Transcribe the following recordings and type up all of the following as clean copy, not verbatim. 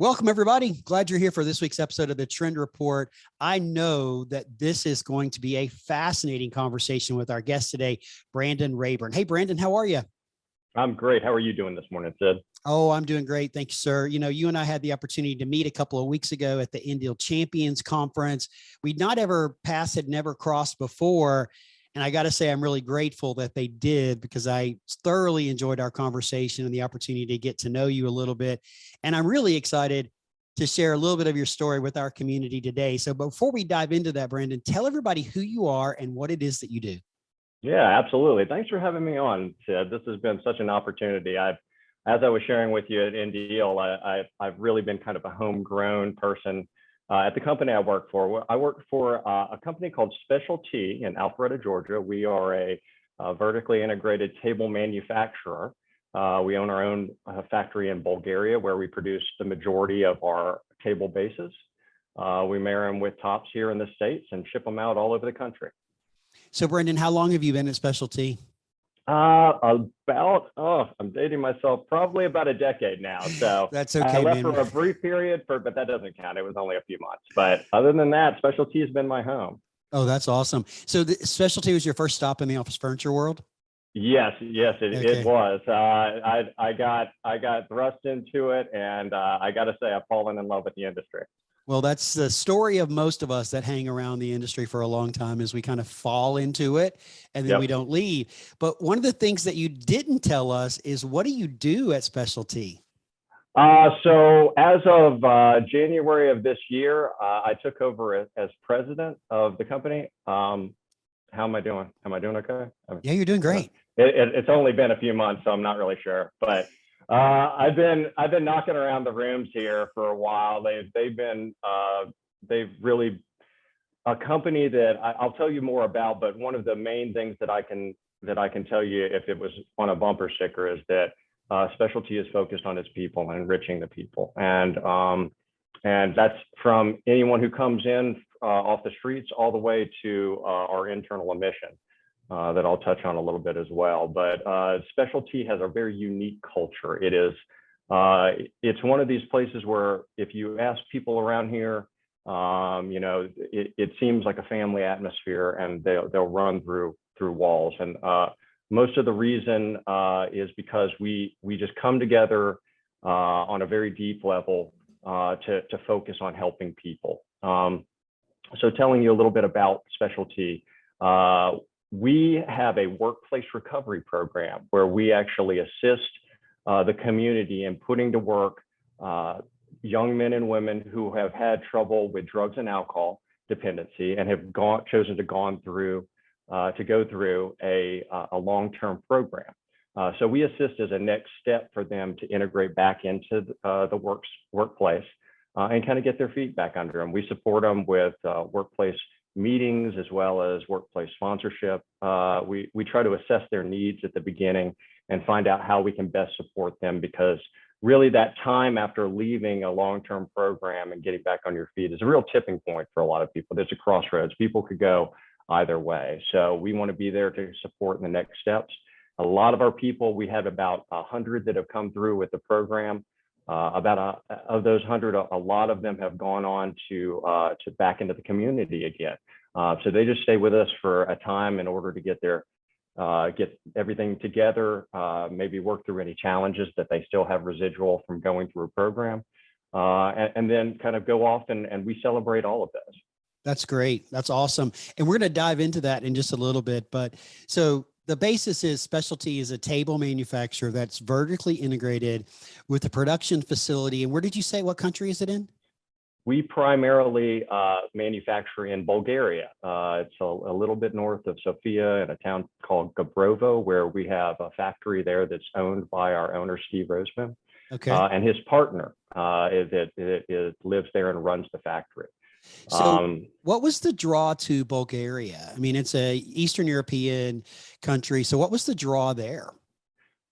Welcome, everybody. Glad you're here for this week's episode of the Trend Report. I know that this is going to be a fascinating conversation with our guest today, Brandon Rayburn. Hey, Brandon, how are you? I'm great. How are you doing this morning, Sid? Oh, I'm doing great. Thank you, sir. You know, you and I had the opportunity to meet a couple of weeks ago at the Untitled Champions Conference. We'd not ever passed, had never crossed before. And I got to say, I'm really grateful that they did because I thoroughly enjoyed our conversation and the opportunity to get to know you a little bit. And I'm really excited to share a little bit of your story with our community today. So before we dive into that, Brandon, tell everybody who you are and what it is that you do. Yeah, absolutely. Thanks for having me on, Sid. This has been such an opportunity. As I was sharing with you at NDL, I've really been kind of a homegrown person at the company I work for. I work for a company called Special T in Alpharetta, Georgia. We are a vertically integrated table manufacturer. We own our own factory in Bulgaria, where we produce the majority of our table bases. We marry them with tops here in the States and ship them out all over the country. So, Brendan, how long have you been at Special T? I'm dating myself, probably about a decade now. So that's okay. I left for a brief period, but that doesn't count. It was only a few months. But other than that, Special T has been my home. Oh, that's awesome. So the Special T was your first stop in the office furniture world? Yes, it was. I got thrust into it, and I got to say, I've fallen in love with the industry. Well, that's the story of most of us that hang around the industry for a long time, is we kind of fall into it and then we don't leave. But one of the things that you didn't tell us is, what do you do at Special T? So as of January of this year, I took over as president of the company. How am I doing? Am I doing okay? Yeah, you're doing great. It's only been a few months, so I'm not really sure, but I've been knocking around the rooms here for a while. They've really a company that I'll tell you more about, but one of the main things that I can tell you, if it was on a bumper sticker, is that Special T is focused on its people and enriching the people, and that's from anyone who comes in off the streets all the way to our internal emission. That I'll touch on a little bit as well. But Special T has a very unique culture. It's one of these places where if you ask people around here, it seems like a family atmosphere, and they'll run through walls. And most of the reason is because we just come together on a very deep level to focus on helping people. So telling you a little bit about Special T. We have a workplace recovery program where we actually assist the community in putting to work young men and women who have had trouble with drugs and alcohol dependency and have chosen to go through a long-term program. So we assist as a next step for them to integrate back into the workplace and kind of get their feet back under them. We support them with workplace meetings as well as workplace sponsorship. We try to assess their needs at the beginning and find out how we can best support them, because really that time after leaving a long-term program and getting back on your feet is a real tipping point for a lot of people. There's a crossroads. People could go either way. So we want to be there to support in the next steps. A lot of our people, we have about 100 that have come through with the program. Of those 100, a lot of them have gone on to back into the community again. So they just stay with us for a time in order to get everything together, maybe work through any challenges that they still have residual from going through a program, and then kind of go off and we celebrate all of this. That's great. That's awesome. And we're going to dive into that in just a little bit. But so the basis is Special T is a table manufacturer that's vertically integrated with a production facility. And where did you say, what country is it in? We primarily manufacture in Bulgaria. It's a little bit north of Sofia in a town called Gabrovo, where we have a factory there that's owned by our owner, Steve Roseman. Okay. And his partner lives there and runs the factory. So what was the draw to Bulgaria? I mean, it's a Eastern European country. So what was the draw there?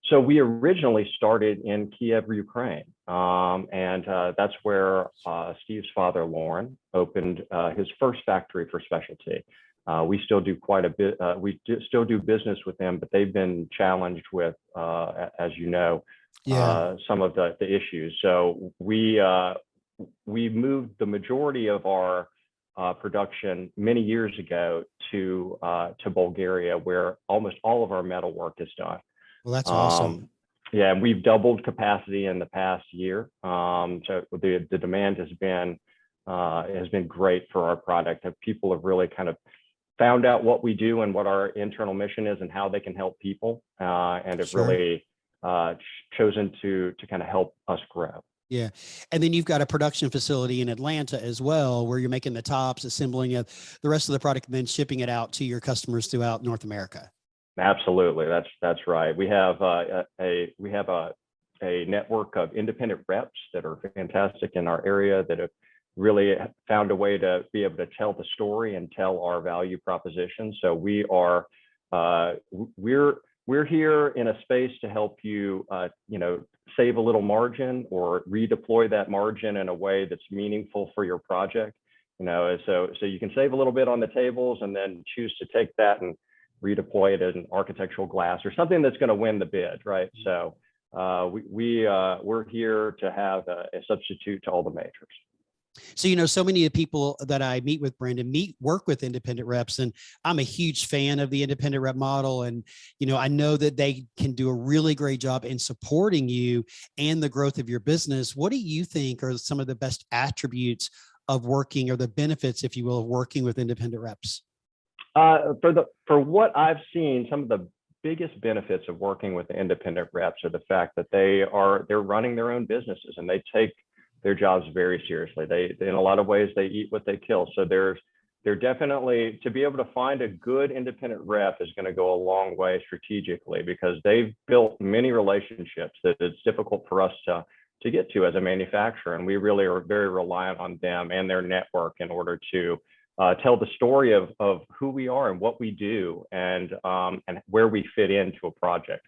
So we originally started in Kiev, Ukraine. And that's where Steve's father, Lauren, opened his first factory for Special T. We still do quite a bit. Still do business with them, but they've been challenged with, as you know, Yeah. some of the issues. So we moved the majority of our production many years ago to Bulgaria, where almost all of our metal work is done. Well, that's awesome. Yeah, and we've doubled capacity in the past year. So the demand has been great for our product. People have really kind of found out what we do and what our internal mission is and how they can help people, and have Sure. really chosen to kind of help us grow. Yeah. And then you've got a production facility in Atlanta as well, where you're making the tops, assembling it, the rest of the product, and then shipping it out to your customers throughout North America. Absolutely, that's right. We have a network of independent reps that are fantastic in our area, that have really found a way to be able to tell the story and tell our value proposition. So we're here in a space to help you, save a little margin or redeploy that margin in a way that's meaningful for your project. So you can save a little bit on the tables and then choose to take that and redeploy it in architectural glass or something that's going to win the bid, right? So we're here to have a substitute to all the majors. So, so many of the people that I meet with, Brandon, work with independent reps, and I'm a huge fan of the independent rep model. And, I know that they can do a really great job in supporting you and the growth of your business. What do you think are some of the best attributes of working, or the benefits, if you will, of working with independent reps? For what I've seen, some of the biggest benefits of working with the independent reps are the fact that they're running their own businesses and they take their jobs very seriously. They in a lot of ways, they eat what they kill. So they're definitely, to be able to find a good independent rep is going to go a long way strategically, because they've built many relationships that it's difficult for us to get to as a manufacturer. And we really are very reliant on them and their network in order to tell the story of who we are and what we do, and where we fit into a project.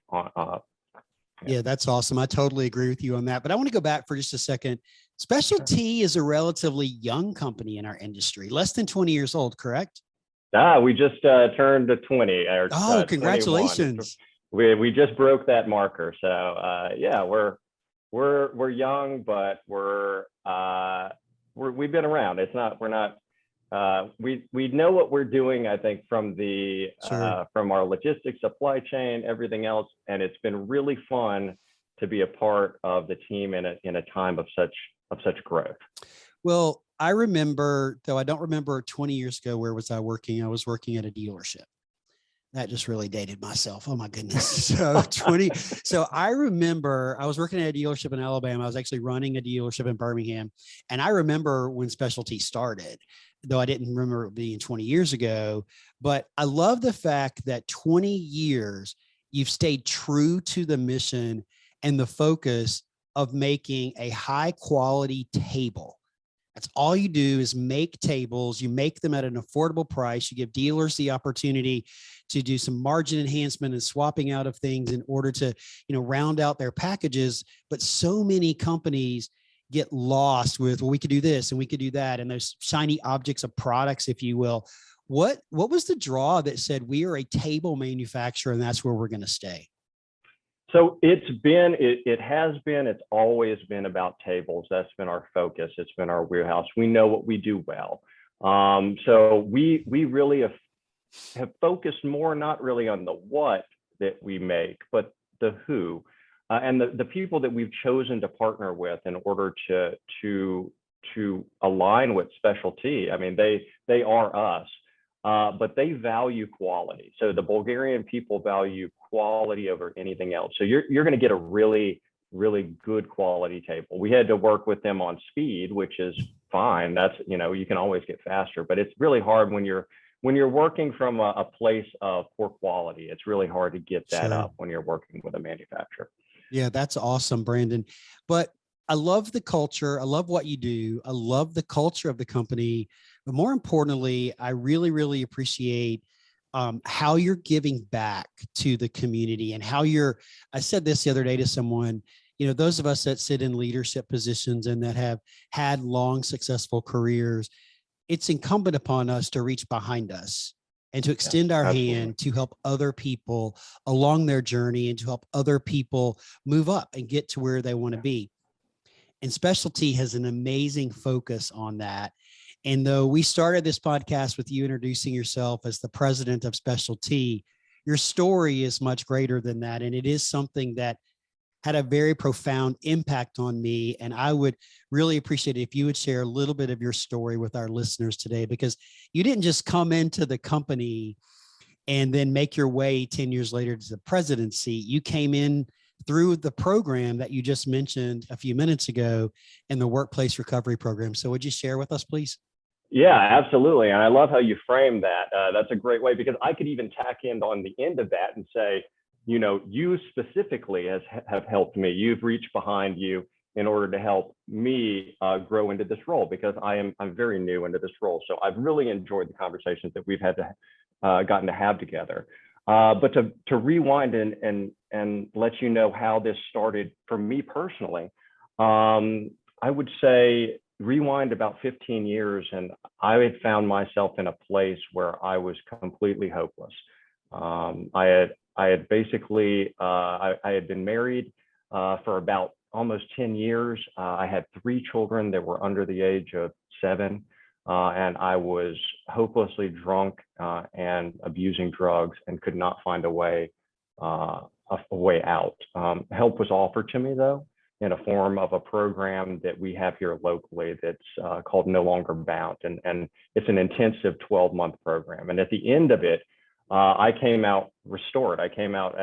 Yeah, that's awesome. I totally agree with you on that. But I want to go back for just a second. Specialty is a relatively young company in our industry, less than 20 years old, correct? We just turned 20. Oh, congratulations. 21. We just broke that marker. So yeah, we're young, but we've been around. We know what we're doing, I think, from from our logistics, supply chain, everything else. And it's been really fun to be a part of the team in a time of such growth. Well, I remember, though I don't remember 20 years ago, where was I working? I was working at a dealership. That just really dated myself. Oh my goodness. So I remember I was working at a dealership in Alabama. I was actually running a dealership in Birmingham. And I remember when Specialty started, though I didn't remember it being 20 years ago, but I love the fact that 20 years you've stayed true to the mission and the focus of making a high quality table. That's all you do, is make tables. You make them at an affordable price. You give dealers the opportunity to do some margin enhancement and swapping out of things in order to, round out their packages. But so many companies get lost with, well, we could do this and we could do that, and those shiny objects of products, if you will. What was the draw that said we are a table manufacturer and that's where we're going to stay? So it's always been about tables. That's been our focus. It's been our wheelhouse. We know what we do well. So we really have focused more, not really on the what that we make, but the who, and the people that we've chosen to partner with in order to align with Specialty. I mean, they are us. But they value quality. So the Bulgarian people value quality over anything else. So you're going to get a really, really good quality table. We had to work with them on speed, which is fine. That's, you can always get faster, but it's really hard when you're working from a place of poor quality. It's really hard to get that up when you're working with a manufacturer. Yeah, that's awesome, Brandon. But I love the culture. I love what you do. I love the culture of the company. But more importantly, I really, really appreciate how you're giving back to the community, and how I said this the other day to someone, those of us that sit in leadership positions and that have had long, successful careers, it's incumbent upon us to reach behind us and to extend our absolutely. hand to help other people along their journey and to help other people move up and get to where they want to be. And Specialty has an amazing focus on that. And though we started this podcast with you introducing yourself as the president of Specialty, your story is much greater than that. And it is something that had a very profound impact on me. And I would really appreciate it if you would share a little bit of your story with our listeners today, because you didn't just come into the company and then make your way 10 years later to the presidency. You came in through the program that you just mentioned a few minutes ago in the workplace recovery program. So would you share with us, please? Yeah, absolutely. And I love how you frame that. That's a great way, because I could even tack in on the end of that and say, you specifically have helped me. You've reached behind you in order to help me grow into this role, because I'm very new into this role. So I've really enjoyed the conversations that we've had gotten to have together. But to rewind and let you know how this started for me personally, I would say rewind about 15 years, and I had found myself in a place where I was completely hopeless. I had basically, I had been married for about almost 10 years. I had 3 children that were under the age of 7, and I was hopelessly drunk and abusing drugs and could not find a way out. Help was offered to me, though, in a form of a program that we have here locally that's called No Longer Bound. And it's an intensive 12-month program. And at the end of it, I came out restored. I came out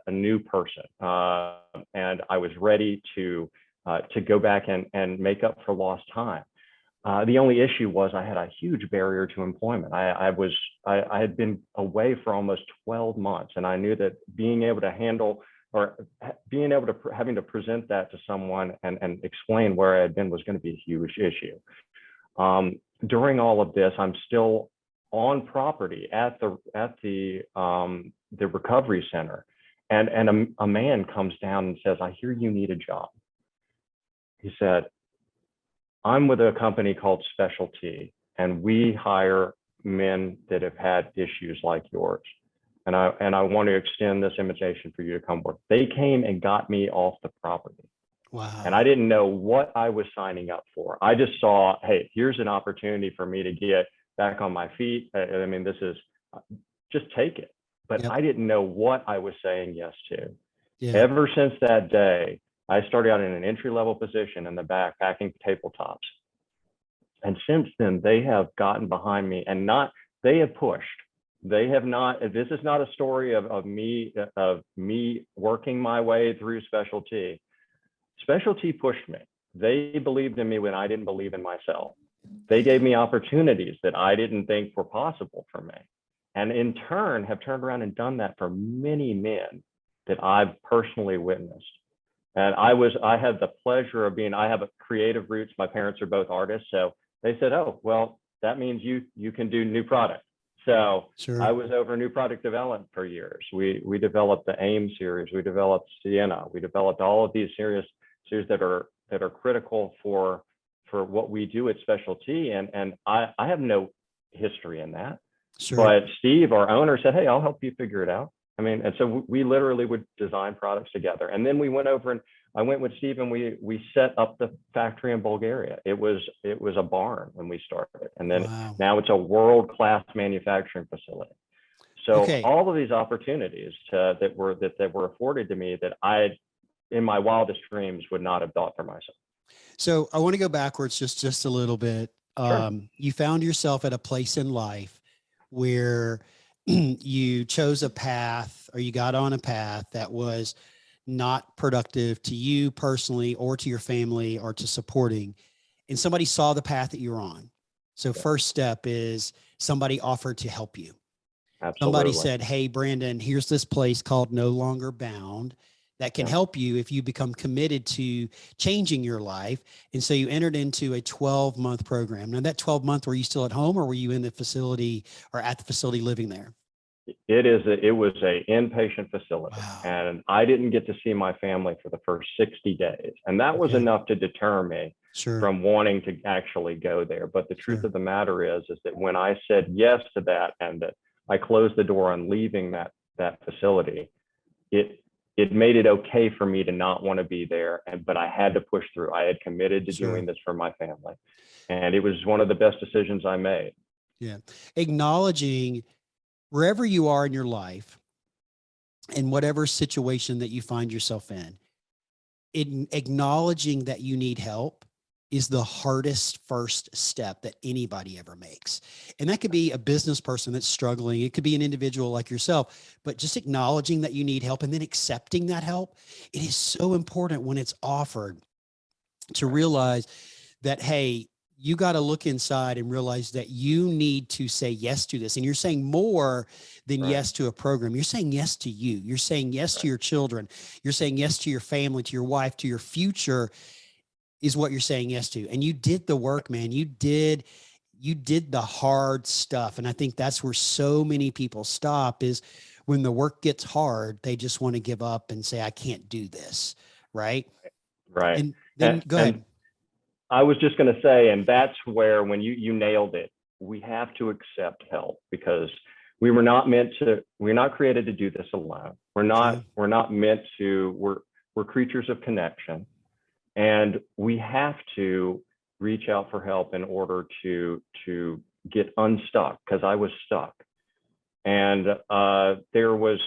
a new person, and I was ready to go back and make up for lost time. The only issue was I had a huge barrier to employment. I had been away for almost 12 months, and I knew that being able to handle, or being able to having to present that to someone and explain where I had been was going to be a huge issue. During all of this, I'm still on property at the recovery center, and a man comes down and says, "I hear you need a job." He said, "I'm with a company called Specialty, and we hire men that have had issues like yours. And I want to extend this invitation for you to come work." They came and got me off the property. Wow. And I didn't know what I was signing up for. I just saw, hey, here's an opportunity for me to get back on my feet. I mean, this is, just take it. But Yep. I didn't know what I was saying yes to. Yeah. Ever since that day, I started out in an entry-level position in the back, packing tabletops. And since then, they have gotten behind me and they have pushed. They have not, this is not a story of me working my way through Specialty. Specialty pushed me. They believed in me when I didn't believe in myself. They gave me opportunities that I didn't think were possible for me. And in turn, have turned around and done that for many men that I've personally witnessed. And I had the pleasure of I have a creative roots. My parents are both artists. So they said, "Oh, well, that means you can do new product." So Sure. I was over new product development for years. We developed the AIM series. We developed Sienna. We developed all of these series that are critical for what we do at Specialty. And I have no history in that. Sure. But Steve, our owner, said, "Hey, I'll help you figure it out." I mean, and so we literally would design products together. And then we went over and I went with Steve and we set up the factory in Bulgaria. It was a barn when we started. And then Wow. now it's a world-class manufacturing facility. So Okay. all of these opportunities that were afforded to me that I, in my wildest dreams, would not have thought for myself. So I want to go backwards just a little bit. Sure. You found yourself at a place in life where you chose a path, or you got on a path that was not productive to you personally or to your family or to supporting, and somebody saw the path that you're on. So Yeah. first step is somebody offered to help you. Absolutely. Somebody said, "Hey, Brandon, here's this place called No Longer Bound that can Yeah. help you if you become committed to changing your life." And so you entered into a 12-month program. Now that 12-month, were you still at home or were you in the facility or at the facility living there? It was a inpatient facility. Wow. And I didn't get to see my family for the first 60 days. And that was Okay. enough to deter me Sure. from wanting to actually go there. But the truth Sure. of the matter is that when I said yes to that, and that I closed the door on leaving that facility, it made it okay for me to not want to be there. But I had to push through. I had committed to Sure. doing this for my family. And it was one of the best decisions I made. Yeah. Acknowledging wherever you are in your life, in whatever situation that you find yourself in acknowledging that you need help is the hardest first step that anybody ever makes. And that could be a business person that's struggling. It could be an individual like yourself, but just acknowledging that you need help and then accepting that help. It is so important when it's offered to realize that, hey, you got to look inside and realize that you need to say yes to this. And you're saying more than yes to a program. You're saying yes to you. You're saying yes to your children. You're saying yes to your family, to your wife, to your future is what you're saying yes to. And you did the work, man. You did the hard stuff. And I think that's where so many people stop, is when the work gets hard, they just want to give up and say, I can't do this. Right. Right. And then go ahead. I was just going to say, and that's where, when you nailed it, we have to accept help, because we're not created to do this alone. We're not meant to, we're creatures of connection, and we have to reach out for help in order to get unstuck, because I was stuck. And there was,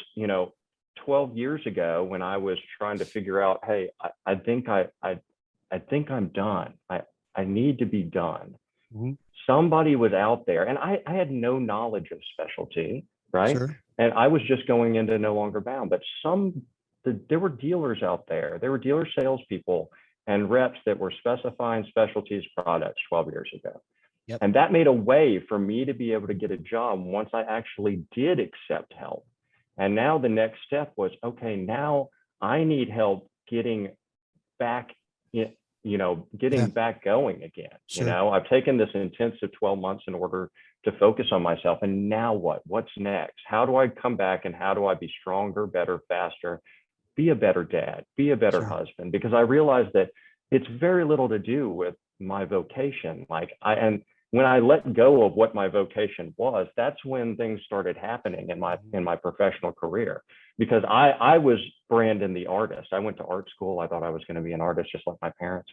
12 years ago, when I was trying to figure out, hey, I think I'm done. I need to be done. Mm-hmm. Somebody was out there, and I had no knowledge of specialty, right? Sure. And I was just going into No Longer Bound, but there were dealers out there. There were dealer salespeople and reps that were specifying specialties products 12 years ago. Yep. And that made a way for me to be able to get a job once I actually did accept help. And now the next step was, okay, now I need help getting back back going again. Sure. I've taken this intensive 12 months in order to focus on myself. And now what? What's next? How do I come back, and how do I be stronger, better, faster, be a better dad, be a better husband? Because I realized that it's very little to do with my vocation. And when I let go of what my vocation was, that's when things started happening in my professional career. Because I was Brandon the artist. I went to art school. I thought I was going to be an artist just like my parents.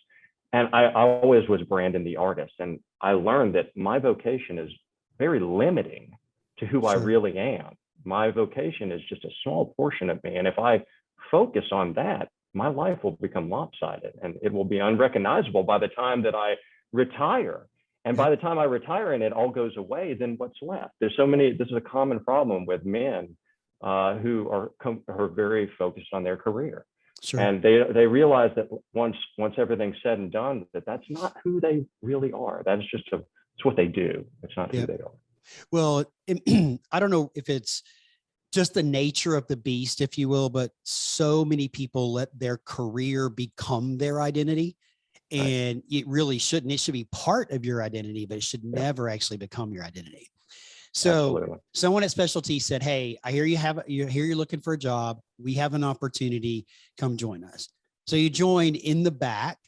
And I always was Brandon the artist. And I learned that my vocation is very limiting to who I really am. My vocation is just a small portion of me. And if I focus on that, my life will become lopsided, and it will be unrecognizable by the time that I retire. And by the time I retire and it all goes away, then what's left? This is a common problem with men who are very focused on their career. Sure. And they realize that once everything's said and done, that's not who they really are. It's what they do. It's not who they are. Well, I don't know if it's just the nature of the beast, if you will, but so many people let their career become their identity. And it really shouldn't. It should be part of your identity, but it should never actually become your identity. So Absolutely. Someone at Specialty said, hey, I hear you're looking for a job. We have an opportunity. Come join us. So you joined in the back,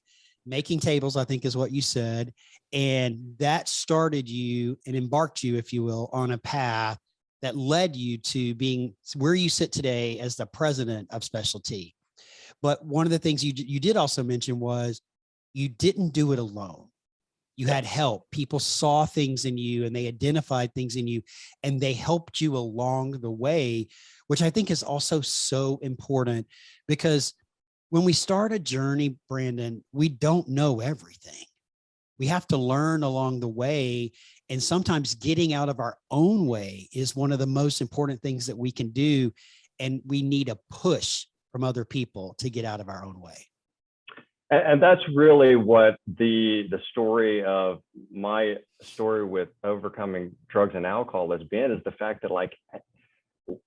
making tables, I think is what you said. And that started you and embarked you, if you will, on a path that led you to being where you sit today as the president of Specialty. But one of the things you did also mention was you didn't do it alone. You had help. People saw things in you and they identified things in you, and they helped you along the way, which I think is also so important, because when we start a journey, Brandon, we don't know everything. We have to learn along the way. And sometimes getting out of our own way is one of the most important things that we can do. And we need a push from other people to get out of our own way. And that's really what the story of my story with overcoming drugs and alcohol has been, is the fact that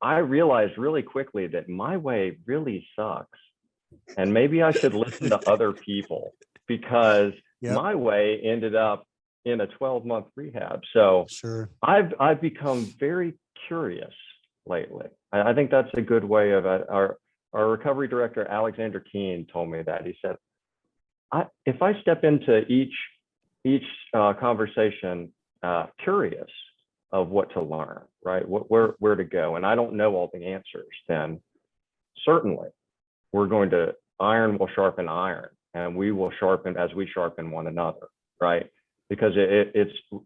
I realized really quickly that my way really sucks. And maybe I should listen to other people, because my way ended up in a 12-month rehab. So I've become very curious lately. I think that's a good way of it. Our recovery director, Alexander Keene, told me that. He said, if I step into each conversation curious of what to learn, right? Where to go. And I don't know all the answers, then certainly we're going to, iron will sharpen iron, and we will sharpen as we sharpen one another, right? Because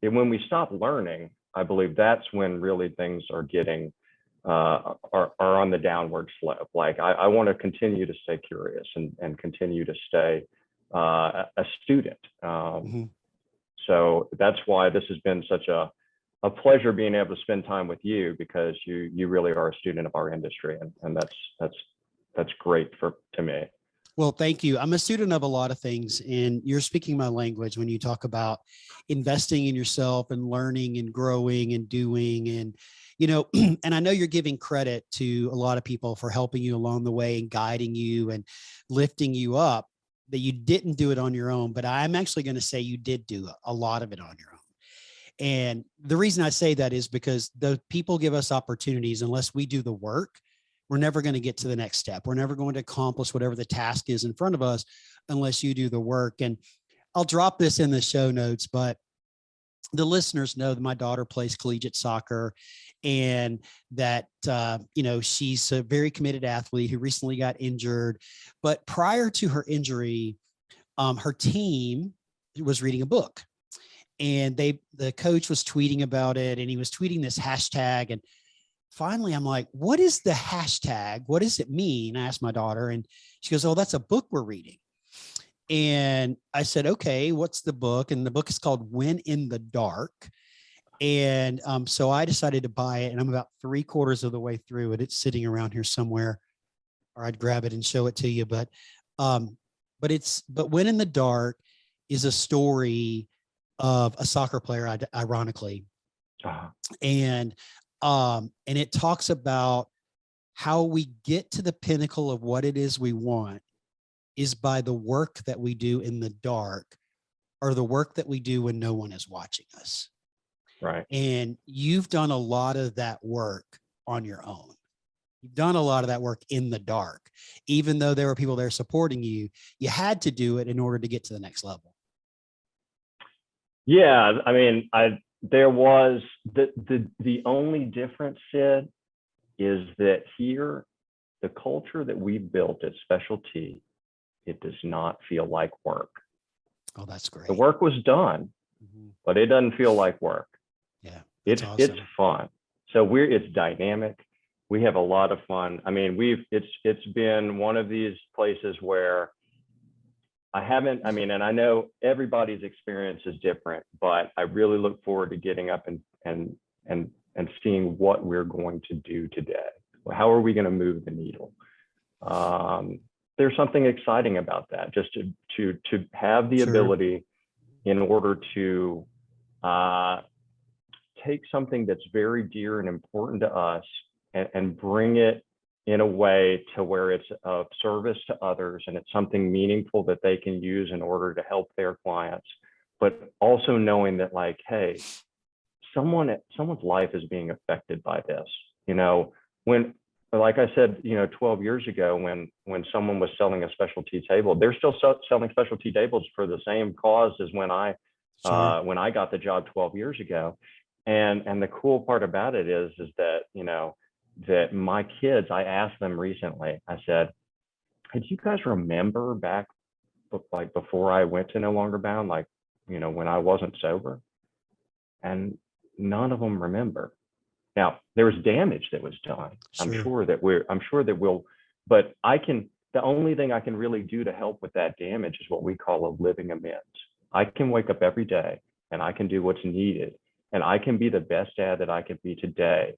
when we stop learning, I believe that's when really things are getting, are on the downward slope. Like I want to continue to stay curious and continue to stay a student. So that's why this has been such a pleasure being able to spend time with you, because you really are a student of our industry, and that's great to me. Well, thank you. I'm a student of a lot of things, and you're speaking my language when you talk about investing in yourself and learning and growing and doing. And, and I know you're giving credit to a lot of people for helping you along the way and guiding you and lifting you up, that you didn't do it on your own. But I'm actually going to say you did do a lot of it on your own. And the reason I say that is because the people give us opportunities. Unless we do the work, we're never going to get to the next step. We're never going to accomplish whatever the task is in front of us unless you do the work. And I'll drop this in the show notes, but the listeners know that my daughter plays collegiate soccer, and that, she's a very committed athlete who recently got injured. But prior to her injury, her team was reading a book, and the coach was tweeting about it, and he was tweeting this hashtag. And finally, I'm like, what is the hashtag? What does it mean? I asked my daughter, and she goes, oh, that's a book we're reading. And I said, okay, what's the book? And the book is called When in the Dark. And so I decided to buy it, and I'm about 3/4 of the way through it. It's sitting around here somewhere, or I'd grab it and show it to you. But When in the Dark is a story of a soccer player, ironically. And it talks about how we get to the pinnacle of what it is we want is by the work that we do in the dark, or the work that we do when no one is watching us. Right. And you've done a lot of that work on your own. You've done a lot of that work in the dark. Even though there were people there supporting you, you had to do it in order to get to the next level. Yeah. I mean, there was the only difference, Sid, is that here, the culture that we built at Specialty, it does not feel like work. Oh, that's great. The work was done, but it doesn't feel like work. Yeah. It's fun. So it's dynamic. We have a lot of fun. I mean, it's been one of these places where and I know everybody's experience is different, but I really look forward to getting up and seeing what we're going to do today. How are we going to move the needle? There's something exciting about that, just to have the ability, in order to take something that's very dear and important to us and bring it in a way to where it's of service to others, and it's something meaningful that they can use in order to help their clients, but also knowing that, like, hey, someone's life is being affected by this. When, like I said, 12 years ago, when someone was selling a specialty table, they're still selling specialty tables for the same cause as when I got the job 12 years ago. And the cool part about it is that, that my kids, I asked them recently, I said, hey, do you guys remember back, like, before I went to No Longer Bound, like, when I wasn't sober? And none of them remember. Now, there was damage that was done. I'm sure that we'll, but the only thing I can really do to help with that damage is what we call a living amends. I can wake up every day and I can do what's needed, and I can be the best dad that I can be today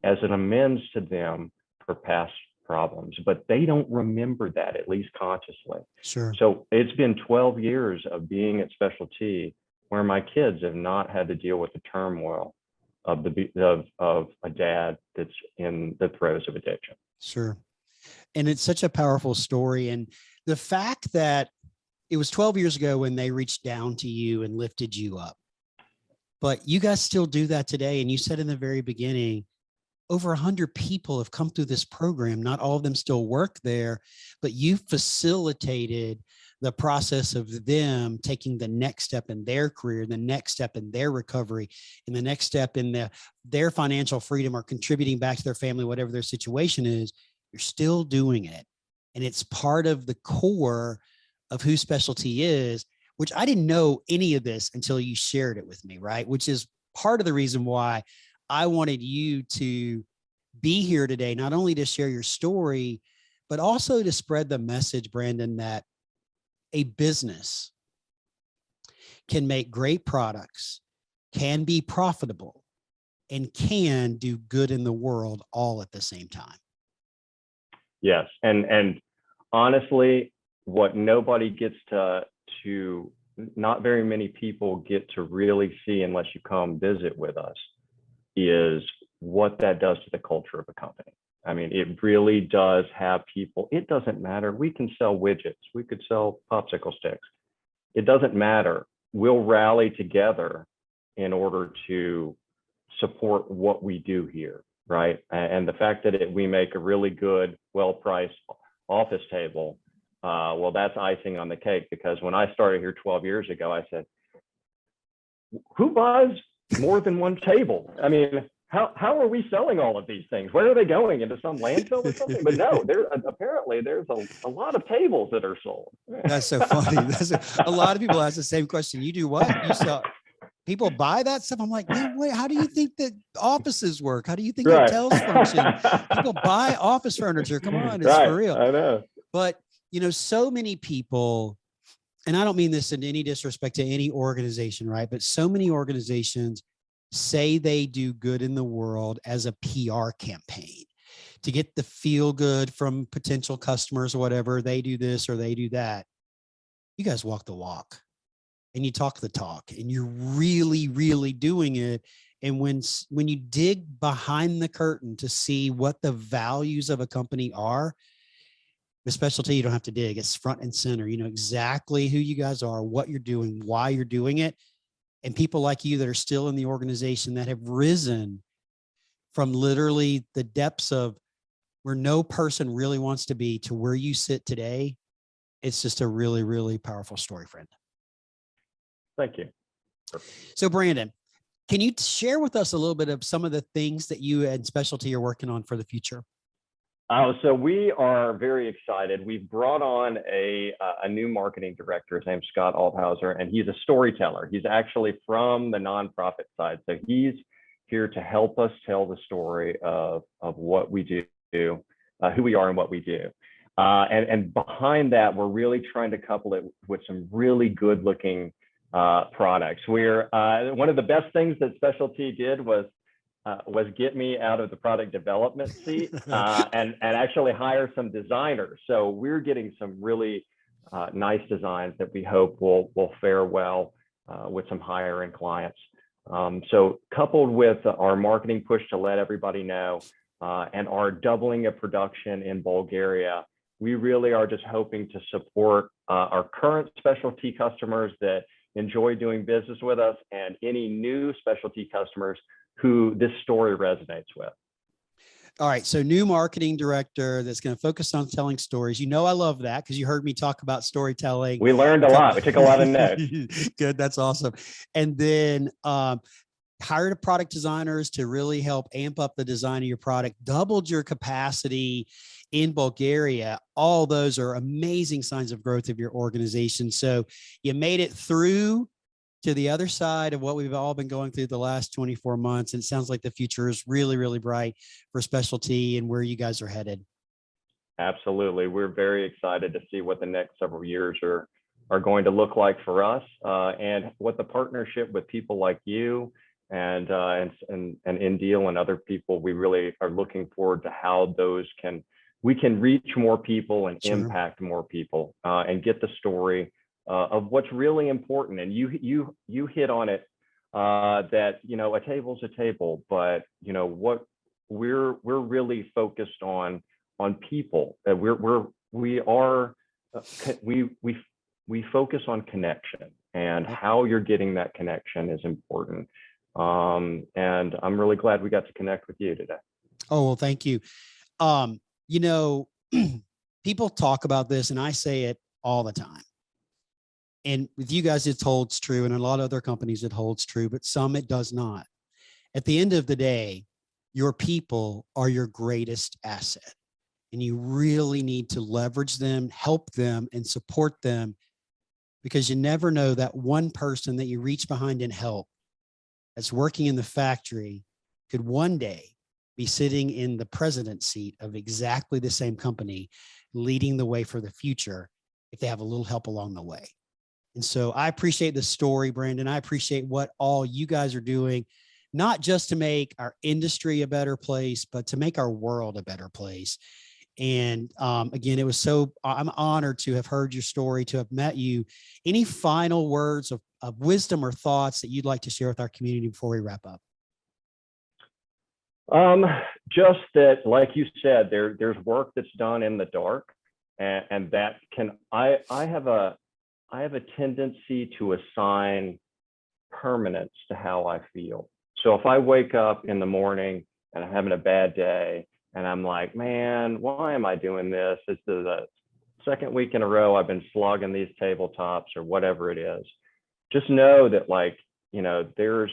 as an amends to them for past problems, but they don't remember that, at least consciously. Sure. So it's been 12 years of being at Specialty where my kids have not had to deal with the turmoil of a dad that's in the throes of addiction. Sure. And it's such a powerful story. And the fact that it was 12 years ago when they reached down to you and lifted you up, but you guys still do that today. And you said in the very beginning, over 100 people have come through this program. Not all of them still work there, but you facilitated the process of them taking the next step in their career, the next step in their recovery, and the next step in their financial freedom, or contributing back to their family, whatever their situation is, you're still doing it. And it's part of the core of who Specialty is, which I didn't know any of this until you shared it with me, right? Which is part of the reason why I wanted you to be here today, not only to share your story, but also to spread the message, Brandon, that a business can make great products, can be profitable, and can do good in the world all at the same time. Yes. And honestly, what nobody gets to not very many people get to really see unless you come visit with us is what that does to the culture of a company. I mean, it really does have people. It doesn't matter. We can sell widgets. We could sell popsicle sticks. It doesn't matter. We'll rally together in order to support what we do here, right? And the fact that we make a really good, well-priced office table, well, that's icing on the cake, because when I started here 12 years ago, I said, who buys more than one table? I mean, how are we selling all of these things? Where are they going? Into some landfill or something? But no, apparently there's a lot of tables that are sold. That's so funny. A lot of people ask the same question. You do what? You sell? People buy that stuff. I'm like, man, wait, how do you think that offices work? How do you think hotels function? People buy office furniture. Come on, it's for real. I know. But, so many people, and I don't mean this in any disrespect to any organization, right? But so many organizations say they do good in the world as a PR campaign to get the feel good from potential customers or whatever. They do this or they do that. You guys walk the walk and you talk the talk, and you're really, really doing it. And when you dig behind the curtain to see what the values of a company are, with Specialty, you don't have to dig. It's front and center. You know exactly who you guys are, what you're doing, why you're doing it. And people like you that are still in the organization that have risen from literally the depths of where no person really wants to be to where you sit today. It's just a really, really powerful story, friend. Thank you. So Brandon, can you share with us a little bit of some of the things that you and Specialty are working on for the future? So we are very excited. We've brought on a new marketing director. His name's Scott Althauser, and he's a storyteller. He's actually from the nonprofit side. So he's here to help us tell the story of what we do, who we are and what we do. And behind that, we're really trying to couple it with some really good looking products. One of the best things that Specialty did was get me out of the product development seat and actually hire some designers. So we're getting some really nice designs that we hope will fare well with some higher end clients. So coupled with our marketing push to let everybody know and our doubling of production in Bulgaria, we really are just hoping to support our current Specialty customers that enjoy doing business with us, and any new Specialty customers who this story resonates with. All right. So new marketing director that's going to focus on telling stories. I love that because you heard me talk about storytelling. We learned a lot. We took a lot of notes. Good. That's awesome. And then hired product designers to really help amp up the design of your product, doubled your capacity in Bulgaria. All those are amazing signs of growth of your organization. So you made it through to the other side of what we've all been going through the last 24 months. And it sounds like the future is really, really bright for Specialty and where you guys are headed. Absolutely. We're very excited to see what the next several years are going to look like for us, and what the partnership with people like you and Indeal and other people, we really are looking forward to how we can reach more people and impact more people, and get the story of what's really important. And you hit on it, that a table's a table, but what we're really focused on people. That we focus on connection, and how you're getting that connection is important. And I'm really glad we got to connect with you today. Oh, well, thank you. People talk about this, and I say it all the time. And with you guys, it holds true. And a lot of other companies, it holds true, but some it does not. At the end of the day, your people are your greatest asset. And you really need to leverage them, help them, and support them, because you never know that one person that you reach behind and help that's working in the factory could one day be sitting in the president's seat of exactly the same company, leading the way for the future if they have a little help along the way. And so I appreciate the story, Brandon. I appreciate what all you guys are doing, not just to make our industry a better place, but to make our world a better place. And again, I'm honored to have heard your story, to have met you. Any final words of wisdom or thoughts that you'd like to share with our community before we wrap up? Just that, like you said, there's work that's done in the dark, and that I have a tendency to assign permanence to how I feel. So if I wake up in the morning and I'm having a bad day and I'm like, man, why am I doing this? It's the second week in a row I've been slogging these tabletops or whatever it is. Just know that, like, you know, there is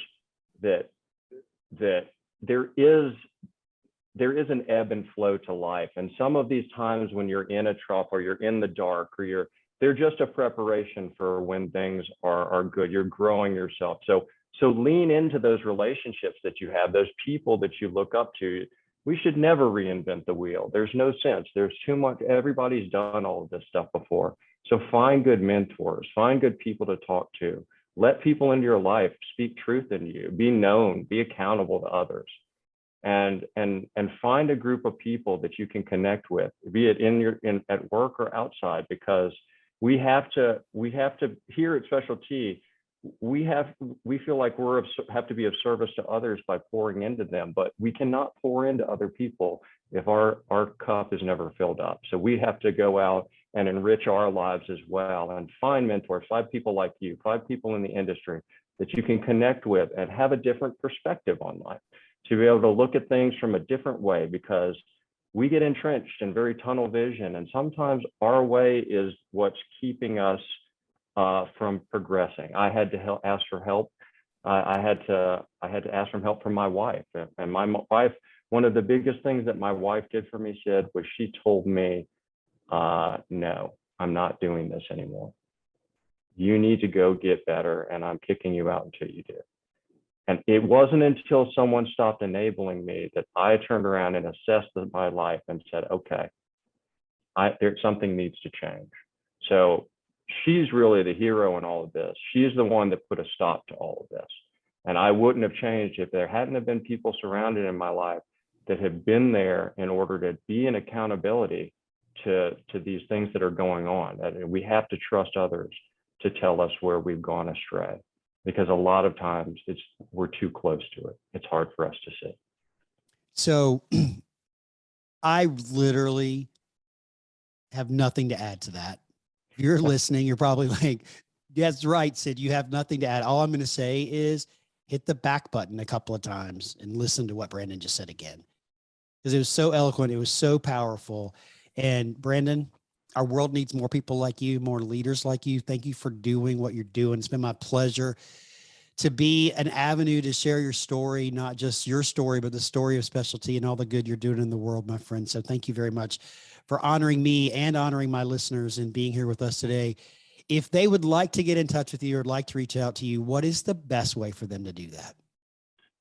an ebb and flow to life. And some of these times when you're in a trough or you're in the dark or they're just a preparation for when things are good. You're growing yourself. So lean into those relationships that you have, those people that you look up to. We should never reinvent the wheel. There's no sense. There's too much. Everybody's done all of this stuff before. So find good mentors, find good people to talk to. Let people into your life speak truth into you, be known, be accountable to others. And find a group of people that you can connect with, be it at work or outside, because we have to here at Special T, we feel like have to be of service to others by pouring into them, but we cannot pour into other people if our cup is never filled up. So we have to go out and enrich our lives as well, and find mentors, find people like you, find people in the industry that you can connect with and have a different perspective on life, to be able to look at things from a different way, because we get entrenched in very tunnel vision, and sometimes our way is what's keeping us from progressing. I had to ask for help. I had to ask for help from my wife, and my wife. One of the biggest things that my wife did for me, Sid, was she told me, "No, I'm not doing this anymore. You need to go get better, and I'm kicking you out until you do." And it wasn't until someone stopped enabling me that I turned around and assessed my life and said, okay, something needs to change. So she's really the hero in all of this. She's the one that put a stop to all of this. And I wouldn't have changed if there hadn't have been people surrounded in my life that have been there in order to be an accountability to these things that are going on. And we have to trust others to tell us where we've gone astray, because a lot of times we're too close to it. It's hard for us to see. So I literally have nothing to add to that. If you're listening, you're probably like, that's right, Sid, you have nothing to add. All I'm going to say is hit the back button a couple of times and listen to what Brandon just said again, because it was so eloquent. It was so powerful. And Brandon, our world needs more people like you, more leaders like you. Thank you for doing what you're doing. It's been my pleasure to be an avenue to share your story, not just your story, but the story of Special T and all the good you're doing in the world, my friend. So thank you very much for honoring me and honoring my listeners and being here with us today. If they would like to get in touch with you or like to reach out to you, what is the best way for them to do that?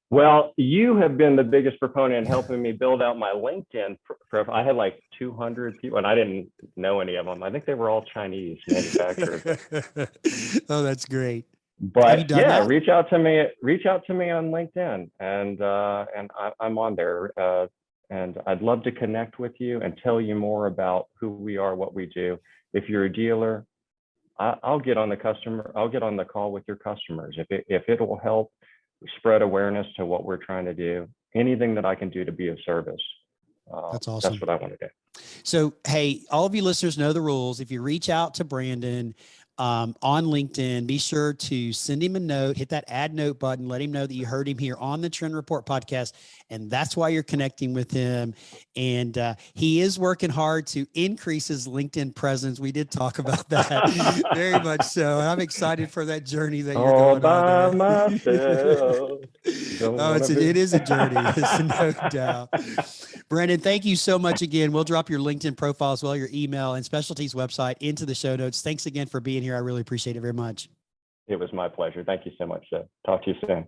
Well, you have been the biggest proponent in helping me build out my LinkedIn profile. I had like 200 people, and I didn't know any of them. I think they were all Chinese manufacturers. Oh, that's great. But yeah, that? reach out to me on LinkedIn, and I'm on there. And I'd love to connect with you and tell you more about who we are, what we do. If you're a dealer, I'll get on the call with your customers. If it will help spread awareness to what we're trying to do, anything that I can do to be of service. That's awesome. That's what I want to do. So, hey, all of you listeners know the rules. If you reach out to Brandon, on LinkedIn, be sure to send him a note, hit that add note button, let him know that you heard him here on the Trend Report podcast. And that's why you're connecting with him. And he is working hard to increase his LinkedIn presence. We did talk about that very much so. And I'm excited for that journey that you're All going on by there. myself. Don't Oh, wanna it be. is a journey. It's no doubt. Brandon, thank you so much again. We'll drop your LinkedIn profile as well, your email and Specialties website into the show notes. Thanks again for being here. I really appreciate it very much. It was my pleasure. Thank you so much, sir. Talk to you soon.